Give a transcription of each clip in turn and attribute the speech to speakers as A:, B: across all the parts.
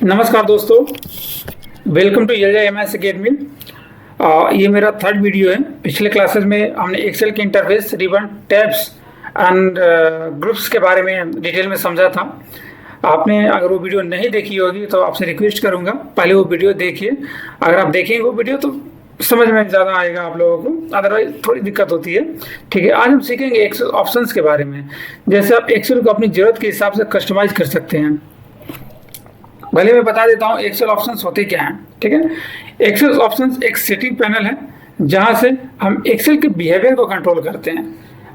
A: नमस्कार दोस्तों, welcome to एलजाएमएस academy. ये मेरा थर्ड वीडियो है। पिछले क्लासेस में हमने एक्सेल के interface, ribbon, tabs and groups के बारे में डिटेल में समझा था। आपने अगर वो वीडियो नहीं देखी होगी तो आपसे रिक्वेस्ट करूंगा पहले वो वीडियो देखिए। अगर आप देखेंगे वो वीडियो तो समझ में ज़्यादा आएगा आप लोगों को, अदरवाइज थोड़ी दिक्कत होती है। ठीक है, आज हम सीखेंगे एक्सेल ऑप्शंस के बारे में। जैसे आप एक्सेल को अपनी ज़रूरत के हिसाब से कस्टमाइज कर सकते हैं। पहले मैं बता देता हूँ एक्सेल ऑप्शंस होते क्या हैं। ठीक है, एक्सेल ऑप्शंस एक सेटिंग पैनल है जहाँ से हम एक्सेल के बिहेवियर को कंट्रोल करते हैं।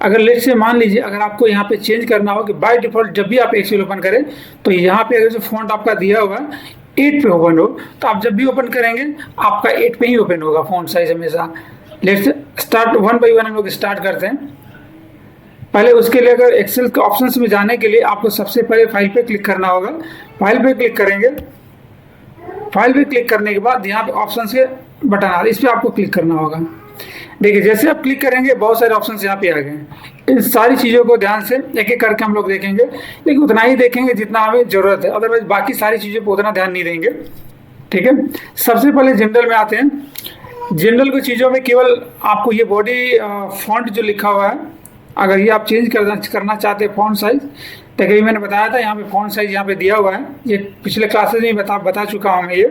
A: अगर लेट से मान लीजिए अगर आपको यहाँ पे चेंज करना हो कि बाय डिफॉल्ट जब भी आप एक्सेल ओपन करें तो यहाँ पे अगर जो फॉन्ट आपका दिया हुआ है 8 पे ओपन हो तो आप जब भी ओपन करेंगे आपका 8 पे ही ओपन होगा फॉन्ट साइज हमेशा। लेट से स्टार्ट वन बाई वन हम लोग स्टार्ट करते हैं। पहले उसके लिए अगर एक्सेल के ऑप्शंस में जाने के लिए आपको सबसे पहले फाइल पे क्लिक करना होगा। फाइल पे क्लिक करेंगे। फाइल पे क्लिक करने के बाद यहाँ पे ऑप्शंस के बटन आ रहे हैं, इस पर आपको क्लिक करना होगा। देखिए जैसे आप क्लिक करेंगे बहुत सारे ऑप्शंस यहाँ पे आ गए। इन सारी चीज़ों को ध्यान से एक एक करके हम लोग देखेंगे, लेकिन उतना ही देखेंगे जितना हमें ज़रूरत है, अदरवाइज बाकी सारी चीज़ों पर उतना ध्यान नहीं देंगे। ठीक है, सबसे पहले जनरल में आते हैं। जनरल की चीज़ों में केवल आपको ये बॉडी फॉन्ट जो लिखा हुआ है, अगर ये आप चेंज करना चाहते हैं फॉन्ट साइज, तो कभी मैंने बताया था यहाँ पे फॉन्ट साइज यहाँ पे दिया हुआ है, ये पिछले क्लासेस में बता चुका हूँ मैं ये।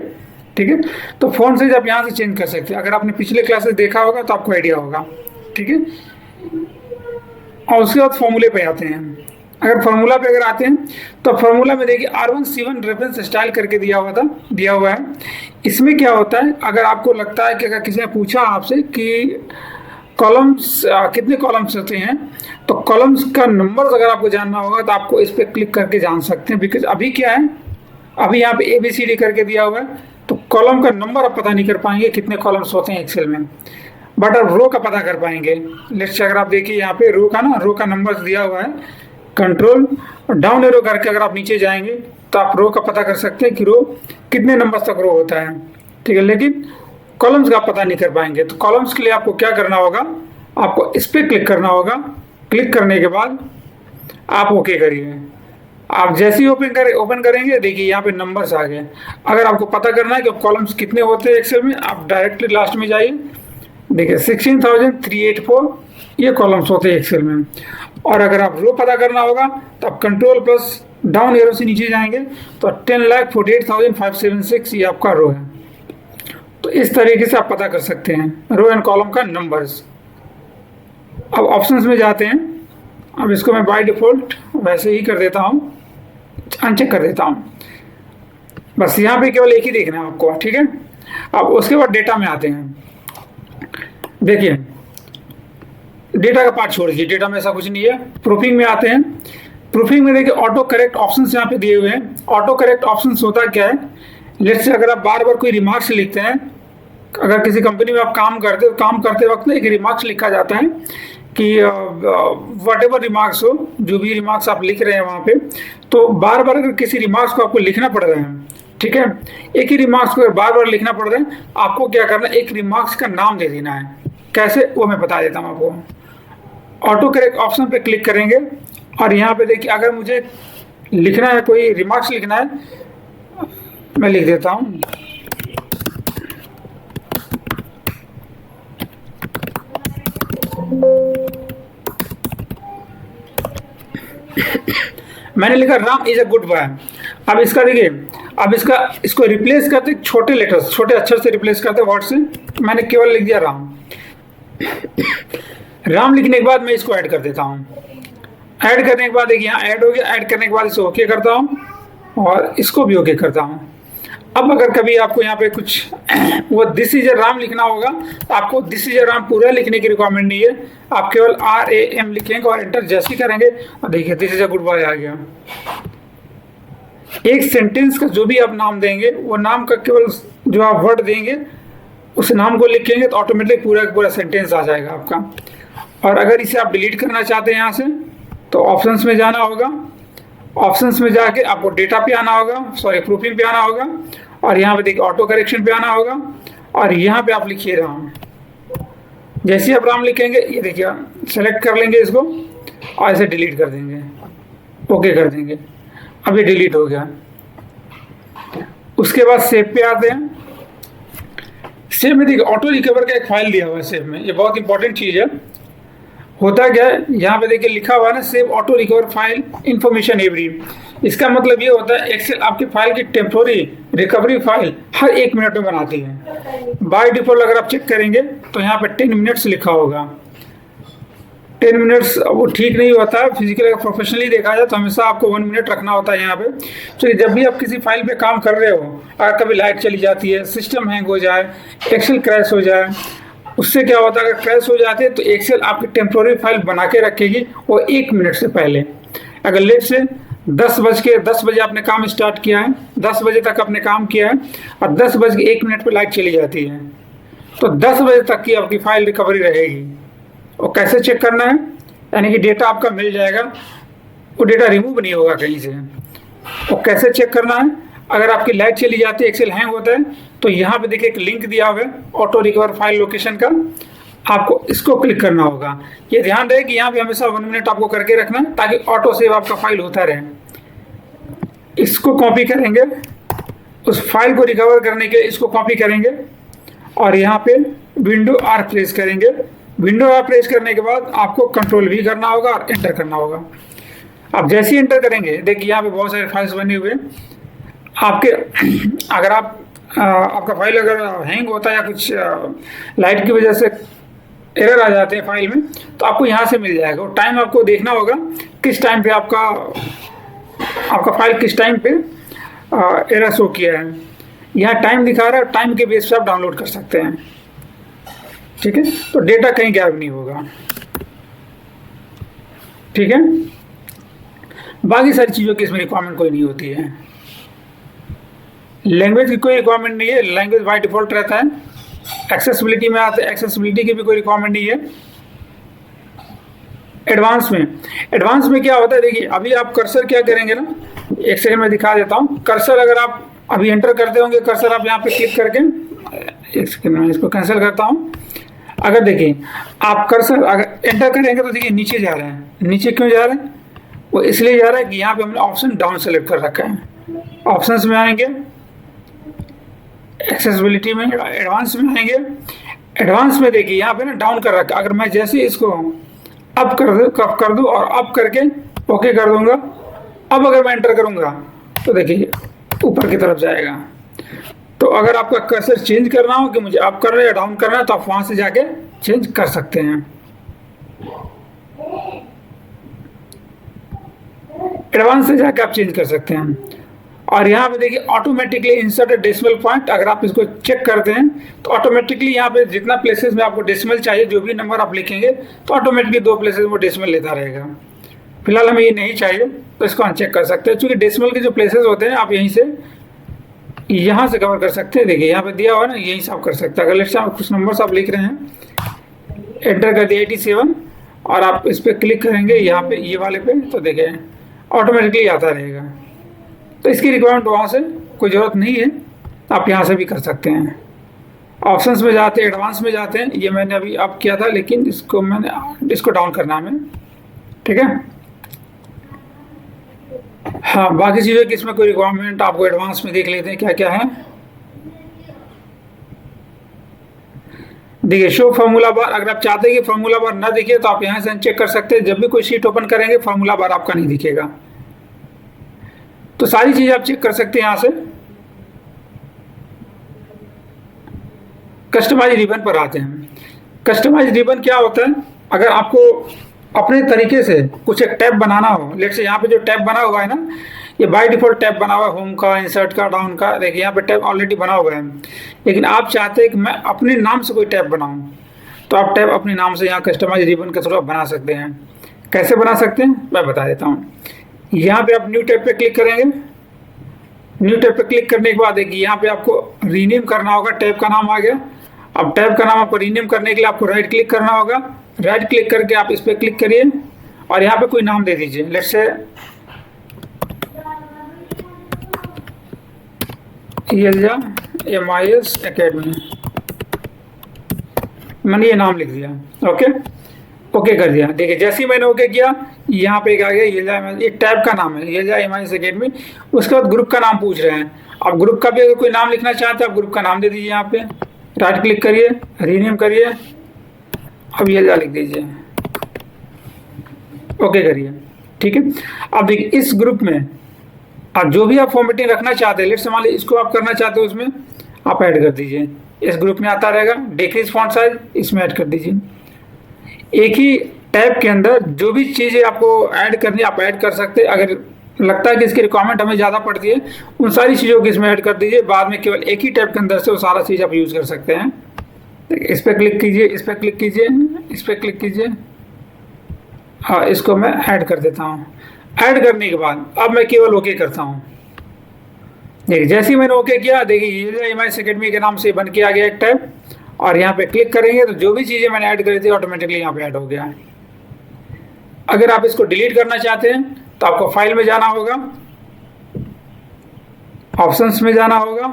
A: ठीक है, तो फॉन्ट साइज आप यहाँ से चेंज कर सकते हैं। अगर आपने पिछले क्लासेस देखा होगा तो आपको आइडिया होगा। ठीक है, और उसके बाद फॉर्मूले पे आते हैं। अगर फार्मूला पे अगर आते हैं तो फार्मूला में देखिए R1C1 रेफरेंस स्टाइल करके दिया हुआ है। इसमें क्या होता है, अगर आपको लगता है कि अगर किसी ने पूछा आपसे कि कॉलम्स कितने कॉलम्स होते हैं, तो कॉलम्स का नंबर अगर आपको जानना होगा तो आपको इस पर क्लिक करके जान सकते हैं। बिकॉज अभी क्या है, अभी यहाँ पे ABCD करके दिया हुआ है, तो कॉलम का नंबर आप पता नहीं कर पाएंगे कितने कॉलम्स होते हैं एक्सेल में, बट आप रो का पता कर पाएंगे। लेट्स से अगर आप देखिए यहाँ पे रो का नंबर दिया हुआ है, कंट्रोल डाउन एरो करके अगर आप नीचे जाएंगे तो आप रो का पता कर सकते हैं कि रो कितने नंबर तक रो होता है। ठीक है, लेकिन कॉलम्स का आप पता नहीं कर पाएंगे। तो कॉलम्स के लिए आपको क्या करना होगा, आपको इस पर क्लिक करना होगा। क्लिक करने के बाद आप ओके करिए। आप जैसे ही ओपन करेंगे देखिए यहाँ पे नंबर्स आ गए। अगर आपको पता करना है कि कॉलम्स कितने होते हैं एक्सेल में, आप डायरेक्टली लास्ट में जाइए। देखिए 16,384 ये कॉलम्स होते हैं एक्सेल में। और अगर आप रो पता करना होगा तो आप कंट्रोल प्लस डाउन एरो से नीचे जाएंगे तो 10,48,576 ये आपका रो है। तो इस तरीके से आप पता कर सकते हैं रो एंड कॉलम का नंबर्स। अब ऑप्शंस में जाते हैं। अब इसको मैं बाय डिफ़ॉल्ट वैसे ही कर देता हूँ, अनचेक कर देता हूँ। बस यहाँ पे केवल एक ही देखना है आपको। ठीक है, अब उसके बाद डेटा में आते हैं। देखिए डेटा का पार्ट छोड़ दीजिए, डेटा में ऐसा कुछ नहीं है। प्रूफिंग में आते हैं। प्रूफिंग में देखिए ऑटो करेक्ट ऑप्शंस यहाँ पे दिए हुए हैं। ऑटो करेक्ट ऑप्शंस होता क्या है, लेट्स से अगर आप बार बार कोई रिमार्क्स लिखते हैं, अगर किसी कंपनी में आप काम करते वक्त एक रिमार्क्स लिखा जाता है कि वट एवर रिमार्क्स हो, जो भी रिमार्क्स आप लिख रहे हैं वहाँ पे, तो बार बार अगर किसी रिमार्क्स को आपको लिखना पड़ रहा है, ठीक है, एक ही रिमार्क्स को अगर बार बार लिखना पड़ रहा है, आपको क्या करना है, एक रिमार्क्स का नाम दे देना है। कैसे वो मैं बता देता हूँ आपको। ऑटो करेक्ट ऑप्शन पे क्लिक करेंगे और यहाँ पे देखिए अगर मुझे लिखना है, कोई रिमार्क्स लिखना है, मैं लिख देता हूँ मैंने लिखा Ram is a good boy. अब इसका देखिए, अब इसको रिप्लेस करते छोटे लेटर्स, छोटे अक्षर से रिप्लेस करते वर्ड से। मैंने केवल लिख दिया राम। राम लिखने के बाद मैं इसको ऐड कर देता हूँ। ऐड करने के बाद देखिए यहाँ ऐड हो गया। ऐड करने के बाद इसे ओके करता हूँ और इसको भी ओके करता हूँ। अब अगर कभी आपको यहाँ पे कुछ वो दिस इज राम लिखना होगा तो आपको दिस इज राम पूरा लिखने की रिक्वायरमेंट नहीं है। आप केवल RAM लिखेंगे और एंटर जैसे ही करेंगे और देखिए this is a good boy आ गया। एक सेंटेंस का जो भी आप नाम देंगे, वो नाम का केवल जो आप वर्ड देंगे उस नाम को लिखेंगे तो ऑटोमेटिक पूरा सेंटेंस आ जाएगा आपका। और अगर इसे आप डिलीट करना चाहते हैं यहाँ से तो ऑप्शंस में जाना होगा। ऑप्शंस में जाके आपको डेटा पे आना होगा, प्रूफिंग पे आना होगा और यहाँ पे देखिए ऑटो करेक्शन पे आना होगा और यहाँ पे आप लिखिए राम। जैसे ही आप राम लिखेंगे ये देखिए सेलेक्ट कर लेंगे इसको और इसे डिलीट कर देंगे, ओके कर देंगे। अब ये डिलीट हो गया। उसके बाद सेव पे आते हैं। सेव में देखिए ऑटो रिकवर का एक फाइल दिया हुआ है सेव में, ये बहुत इंपॉर्टेंट चीज़ है। होता क्या है, यहाँ पे देखिए लिखा हुआ है ना, save auto recover file information every. इसका मतलब ये होता है एक्सेल आपकी फाइल की टेम्पोरी रिकवरी फाइल हर 1 मिनट में बनाती है। बाय डिफॉल्ट अगर आप चेक करेंगे तो यहाँ पे 10 मिनट्स लिखा होगा। 10 मिनट्स वो ठीक नहीं होता है, फिजिकली अगर प्रोफेशनली देखा जाए तो हमेशा आपको 1 मिनट रखना होता है यहाँ पे। तो जब भी आप किसी फाइल पे काम कर रहे हो, अगर कभी लाइट चली जाती है, सिस्टम हैंग हो जाए, एक्सेल क्रैश हो जाए, उससे क्या होता है, अगर क्रैश हो जाते हैं तो एक्सेल आपकी टेम्पोररी फाइल बना के रखेगी वो 1 मिनट से पहले। अगर लेट से 10 बजे आपने काम स्टार्ट किया है, 10 बजे तक आपने काम किया है और 10:01 पर लाइट चली जाती है, तो 10 बजे तक की आपकी फाइल रिकवरी रहेगी। और कैसे चेक करना है, यानी कि डेटा आपका मिल जाएगा, वो डेटा रिमूव नहीं होगा कहीं से। और कैसे चेक करना है, अगर आपकी लाइट चली जाती है, एक्सेल हैंग होता है, तो यहाँ पे देखिए एक लिंक दिया हुआ है ऑटो रिकवर फाइल लोकेशन का, आपको इसको क्लिक करना होगा। ये ध्यान रहे कि यहाँ पे हमेशा 1 मिनट आपको करके रखना है ताकि ऑटो सेव आपका फाइल होता रहे। इसको कॉपी करेंगे, उस फाइल को रिकवर करने के इसको कॉपी करेंगे और यहाँ पे विंडो आर प्रेस करेंगे। विंडो आर प्रेस करने के बाद आपको कंट्रोल भी करना होगा और एंटर करना होगा। आप जैसे ही एंटर करेंगे, देखिए यहाँ पे बहुत सारे फाइल्स बने हुए हैं आपके। अगर आपका फाइल अगर हैंग होता है या कुछ लाइट की वजह से एरर आ जाते हैं फाइल में, तो आपको यहाँ से मिल जाएगा। और टाइम आपको देखना होगा किस टाइम पे आपका फाइल किस टाइम पे एरर शो किया है। यहाँ टाइम दिखा रहा है, टाइम के बेस पे आप डाउनलोड कर सकते हैं। ठीक है, तो डेटा कहीं गायब नहीं होगा। ठीक है, बाकी सारी चीज़ों की इसमें रिक्वायरमेंट कोई नहीं होती है। लैंग्वेज की कोई रिक्वायरमेंट नहीं है, लैंग्वेज बाय डिफॉल्ट रहता है। एक्सेसिबिलिटी में आते हैं, एक्सेसिबिलिटी की भी कोई रिक्वायरमेंट नहीं है। एडवांस में क्या होता है, देखिए अभी आप कर्सर क्या करेंगे ना, एक सेकंड में दिखा देता हूँ। कर्सर अगर आप अभी एंटर करते होंगे, कर्सर आप यहाँ पे क्लिक करके, एक सेकंड में इसको कैंसिल करता हूँ। अगर देखिए आप कर्सर अगर एंटर करेंगे तो देखिए नीचे जा रहे हैं। नीचे क्यों जा रहे हैं, वो इसलिए जा रहा है कि यहाँ पे हमने ऑप्शन डाउन सेलेक्ट कर रखा है। ऑप्शंस में आएंगे, एक्सेसिबिलिटी में एडवांस में आएंगे। एडवांस में देखिए यहाँ पे ना डाउन कर रखा है। अगर मैं जैसे इसको अप कर दूँ और अप करके ओके कर दूंगा, अब अगर मैं एंटर करूंगा तो देखिए ऊपर की तरफ जाएगा। तो अगर आपका कर्सर चेंज करना हो कि मुझे अप करना है या डाउन करना है, तो आप वहां से जाके चेंज कर सकते हैं। एडवांस से जाके आप चेंज कर सकते हैं। और यहाँ पे देखिए ऑटोमेटिकली इंसर्ट डेसिमल पॉइंट, अगर आप इसको चेक करते हैं तो ऑटोमेटिकली यहाँ पे जितना प्लेसेस में आपको डेसिमल चाहिए, जो भी नंबर आप लिखेंगे तो ऑटोमेटिकली 2 प्लेसेस में डेसिमल लेता रहेगा। फिलहाल हमें ये नहीं चाहिए तो इसको अनचेक कर सकते हैं। चूँकि डेसिमल के जो प्लेसेस होते हैं आप यहीं से यहाँ से कवर कर सकते हैं। देखिए यहाँ पे दिया हुआ है ना, यहीं से आप कर सकते हैं। अगर लेट्स से आप कुछ नंबर्स आप लिख रहे हैं, एंटर कर दिया 87 और आप इस पर क्लिक करेंगे यहाँ पे ये वाले पे, तो देखिए ऑटोमेटिकली आता रहेगा। तो इसकी रिक्वायरमेंट वहाँ से कोई ज़रूरत नहीं है, आप यहाँ से भी कर सकते हैं। ऑप्शंस में जाते हैं, एडवांस में जाते हैं। ये मैंने अभी अप किया था, लेकिन इसको डाउन करना है हमें। ठीक है, हाँ बाकी चीज़ें कि इसमें कोई रिक्वायरमेंट आपको एडवांस में देख लेते हैं क्या क्या है। देखिए शो फार्मूला बार, अगर आप चाहते हैं कि फार्मूला बार ना दिखे तो आप यहाँ से अनचेक कर सकते हैं। जब भी कोई शीट ओपन करेंगे फार्मूला बार आपका नहीं दिखेगा। तो सारी चीज़ें आप चेक कर सकते हैं यहाँ से। कस्टमाइज रिबन पर आते हैं। कस्टमाइज रिबन क्या होता है, अगर आपको अपने तरीके से कुछ एक टैब बनाना हो, लेट्स से यहाँ पे जो टैब बना हुआ है ना, ये बाय डिफॉल्ट टैब बना हुआ है, होम का, इंसर्ट का, डाउन का। देखिए यहाँ पे टैब ऑलरेडी बना हुआ है, लेकिन आप चाहते हैं कि मैं अपने नाम से कोई टैब बनाऊं, तो आप टैब अपने नाम से यहाँ कस्टमाइज रिबन के थ्रू बना सकते हैं। कैसे बना सकते हैं मैं बता देता हूँ। यहाँ पे आप न्यू टैब पे क्लिक करेंगे। न्यू टैब पे क्लिक करने के बाद देखिए यहाँ पे आपको रीनेम करना होगा। टैब का नाम आ गया। अब टैब का नाम आपको रीनेम करने के लिए आपको राइट क्लिक करना होगा। राइट क्लिक करके आप इस पर क्लिक करिए और यहाँ पे कोई नाम दे दीजिए। लेट्स से येल्जा MIS एकेडमी, मैंने ये नाम लिख दिया। ओके कर दिया। देखिए जैसे ही मैंने ओके किया, यहाँ पे आ गया येल्जा, ये टैब का नाम है येल्जा MIS एकेडमी। उसके बाद ग्रुप का नाम पूछ रहे हैं। आप ग्रुप का भी अगर कोई नाम लिखना चाहते हैं आप ग्रुप का नाम दे दीजिए, यहाँ पे राइट क्लिक करिए, रीनेम करिए, अब ये लिख दीजिए, ओके करिए। ठीक है, अब देखिए इस ग्रुप में आप जो भी आप फॉर्मेटिंग रखना चाहते हैं, लेट्स मान लीजिए इसको आप करना चाहते हो, उसमें आप ऐड कर दीजिए, इस ग्रुप में आता रहेगा। डिक्रीज फॉन्ट साइज, इसमें ऐड कर दीजिए। एक ही टैब के अंदर जो भी चीज़ें आपको ऐड करनी आप ऐड कर सकते हैं। अगर लगता है कि इसकी रिक्वायरमेंट हमें ज़्यादा पड़ती है, उन सारी चीज़ों को इसमें ऐड कर दीजिए। बाद में केवल एक ही टैब के अंदर से वो सारा चीज़ आप यूज़ कर सकते हैं। इस पर क्लिक कीजिए, इस पर क्लिक कीजिए, इस पर क्लिक कीजिए। हाँ, इसको मैं ऐड कर देता हूँ। ऐड करने के बाद अब मैं केवल ओके करता हूँ। देखिए जैसे ही मैंने ओके किया, देखिए ये एमआईएस एकेडमी के नाम से बन के आ गया एक टैब, और यहाँ पे क्लिक करेंगे तो जो भी चीज़ें मैंने ऐड करी थी ऑटोमेटिकली यहाँ पे ऐड हो गया है। अगर आप इसको डिलीट करना चाहते हैं तो आपको फाइल में जाना होगा, ऑप्शंस में जाना होगा,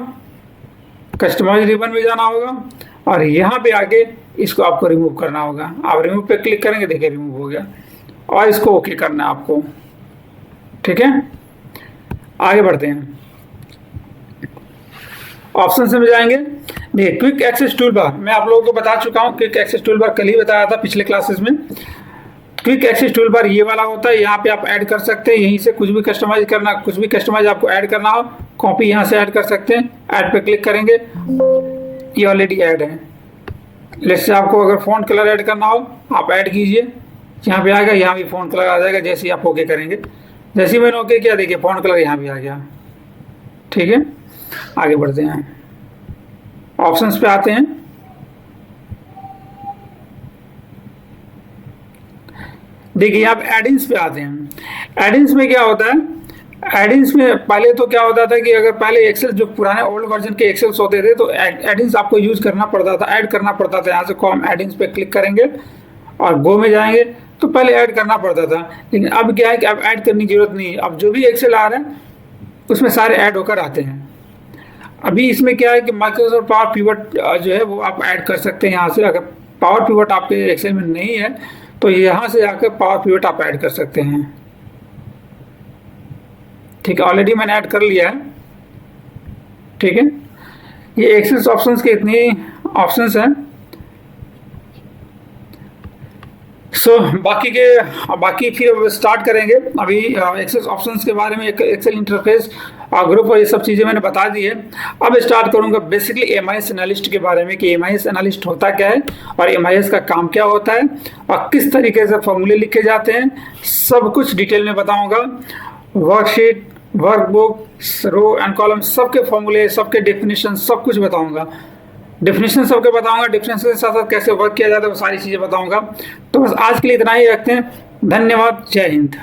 A: कस्टमाइज रिबन में जाना होगा, और यहाँ पे आके इसको आपको रिमूव करना होगा। आप रिमूव पे क्लिक करेंगे, देखिए रिमूव हो गया, और इसको ओके करना है आपको। ठीक है, आगे बढ़ते हैं। ऑप्शन से में जाएंगे, देखिए क्विक एक्सेस टूल बार, मैं आप लोगों को बता चुका हूँ। क्विक एक्सेस टूल बार कल ही बताया था पिछले क्लासेस में। क्विक एक्सेस टूल बार ये वाला होता है, यहाँ पे आप ऐड कर सकते हैं, यहीं से कुछ भी कस्टमाइज करना, कुछ भी कस्टमाइज आपको ऐड करना हो, कॉपी यहाँ से ऐड कर सकते हैं। ऐड पे क्लिक करेंगे, ये ऑलरेडी ऐड है। जैसे आपको अगर फ़ॉन्ट कलर ऐड करना हो आप ऐड कीजिए, यहाँ पे आएगा, यहाँ भी फ़ॉन्ट कलर आ जाएगा। जैसे ही आप ओके करेंगे, जैसे ही मैंने ओके किया, देखिए फ़ॉन्ट कलर यहाँ भी आ गया। ठीक है, आगे बढ़ते हैं, ऑप्शंस पे आते हैं। देखिए आप एडिंग्स पे आते हैं। एडिंग्स में क्या होता है, एडिंग्स में पहले तो क्या होता था कि अगर पहले एक्सेल जो पुराने ओल्ड वर्जन के एक्सेल्स होते थे तो एडिंग्स आपको यूज करना पड़ता था, ऐड करना पड़ता था। यहाँ से कॉम एडिंग्स पे क्लिक करेंगे और गो में जाएंगे तो पहले ऐड करना पड़ता था, लेकिन अब क्या है कि अब ऐड करने की जरूरत नहीं है। अब जो भी एक्सेल आ रहा है उसमें सारे ऐड होकर आते हैं। अभी इसमें क्या है कि माइक्रोसॉफ्ट पावर पिवट जो है वो आप ऐड कर सकते हैं यहाँ से। अगर पावर पिवट आपके एक्सेल में नहीं है तो यहाँ से आकर पावर पिवट आप ऐड कर सकते हैं। ठीक है, ऑलरेडी मैंने ऐड कर लिया है। ठीक है, ये एक्सेस ऑप्शंस के इतने ऑप्शंस हैं। बाकी फिर स्टार्ट करेंगे। अभी एक्सेस ऑप्शंस के बारे में, एक्सेल इंटरफेस और ग्रुप और ये सब चीज़ें मैंने बता दी है। अब स्टार्ट करूंगा बेसिकली एमआईएस एनालिस्ट के बारे में कि एमआईएस एनालिस्ट होता क्या है और एमआईएस का काम क्या होता है और किस तरीके से फॉर्मूले लिखे जाते हैं, सब कुछ डिटेल में बताऊंगा। Worksheet, workbook, row and column, सबके फॉर्मूले, सबके डेफिनेशन, सब कुछ बताऊंगा। डेफिनेशन सबके बताऊंगा, डेफिनेशन के साथ साथ कैसे वर्क किया जाता है वो सारी चीज़ें बताऊंगा। तो बस आज के लिए इतना ही रखते हैं। धन्यवाद, जय हिंद।